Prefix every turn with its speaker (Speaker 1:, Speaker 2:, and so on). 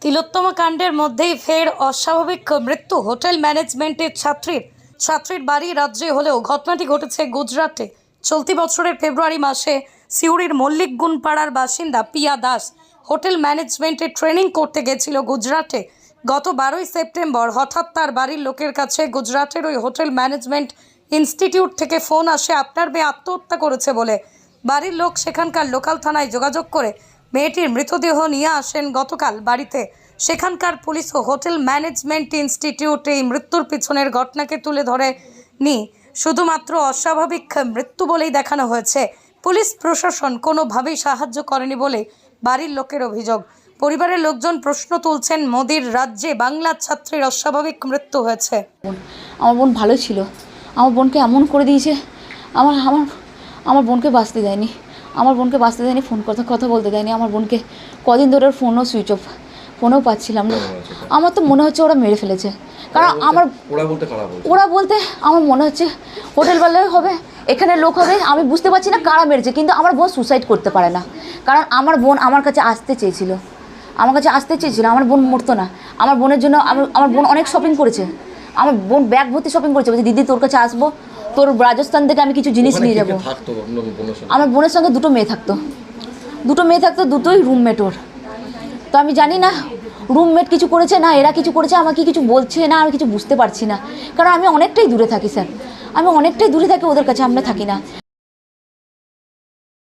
Speaker 1: তিলোত্তমা কাণ্ডের মধ্যেই ফের অস্বাভাবিক মৃত্যু হোটেল ম্যানেজমেন্টের ছাত্রীর বাড়ি রাজ্যে হলেও ঘটনাটি ঘটেছে গুজরাটে। চলতি বছরের ফেব্রুয়ারি মাসে সিউড়ির মল্লিকগুন পাড়ার বাসিন্দা পিয়া দাস হোটেল ম্যানেজমেন্টে ট্রেনিং করতে গেছিল গুজরাটে। গত 12ই সেপ্টেম্বর হঠাৎ তার বাড়ির লোকের কাছে গুজরাটের ওই হোটেল ম্যানেজমেন্ট ইনস্টিটিউট থেকে ফোন আসে আপনার মেয়ে আত্মহত্যা করেছে বলে। বাড়ির লোক সেখানকার লোকাল থানায় যোগাযোগ করে মেয়েটির মৃতদেহ নিয়ে আসেন গতকাল বাড়িতে। সেখানকার পুলিশ ও হোটেল ম্যানেজমেন্ট ইনস্টিটিউটে এই মৃত্যুর পিছনের ঘটনাকে তুলে ধরেনি, শুধুমাত্র অস্বাভাবিক মৃত্যু বলেই দেখানো হয়েছে। পুলিশ প্রশাসন কোনোভাবেই সাহায্য করেনি বলে বাড়ির লোকের অভিযোগ। পরিবারের লোকজন প্রশ্ন তুলছেন, মোদির রাজ্যে বাংলার ছাত্রীর অস্বাভাবিক মৃত্যু হয়েছে।
Speaker 2: আমার বোন ভালো ছিল, আমার বোনকে এমন করে দিয়েছে, আমার বোনকে বাঁচতে দেয়নি, ফোন কথা বলতে দেয়নি আমার বোনকে। কদিন ধরে ওর ফোনও সুইচ অফ, ফোনও পাচ্ছিলাম না। আমার তো মনে হচ্ছে ওরা মেরে ফেলেছে, কারণ ওরা বলতে আমার মনে হচ্ছে হোটেলওয়ালাই হবে, এখানে লোক হবে, আমি বুঝতে পারছি না কারা মেরেছে। কিন্তু আমার বোন সুসাইড করতে পারে না, কারণ আমার বোন আমার কাছে আসতে চেয়েছিল, আমার বোন মরতো না। আমার বোনের জন্য আমার বোন অনেক শপিং করেছে, আমার বোন ব্যাগ ভর্তি শপিং করেছে, বলছে দিদি তোর কাছে আসবো, তোর রাজস্থান থেকে আমি কিছু জিনিস নিয়ে যাবো। আমার বোনের সঙ্গে দুটো মেয়ে থাকতো, দুটোই রুমমেট ওর। তো আমি জানি না রুমমেট কিছু করেছে না এরা কিছু করেছে, আমাকে কিছু বলছে না, আমি কিছু বুঝতে পারছি না, কারণ আমি অনেকটাই দূরে থাকি স্যার, ওদের কাছে আমরা থাকি না।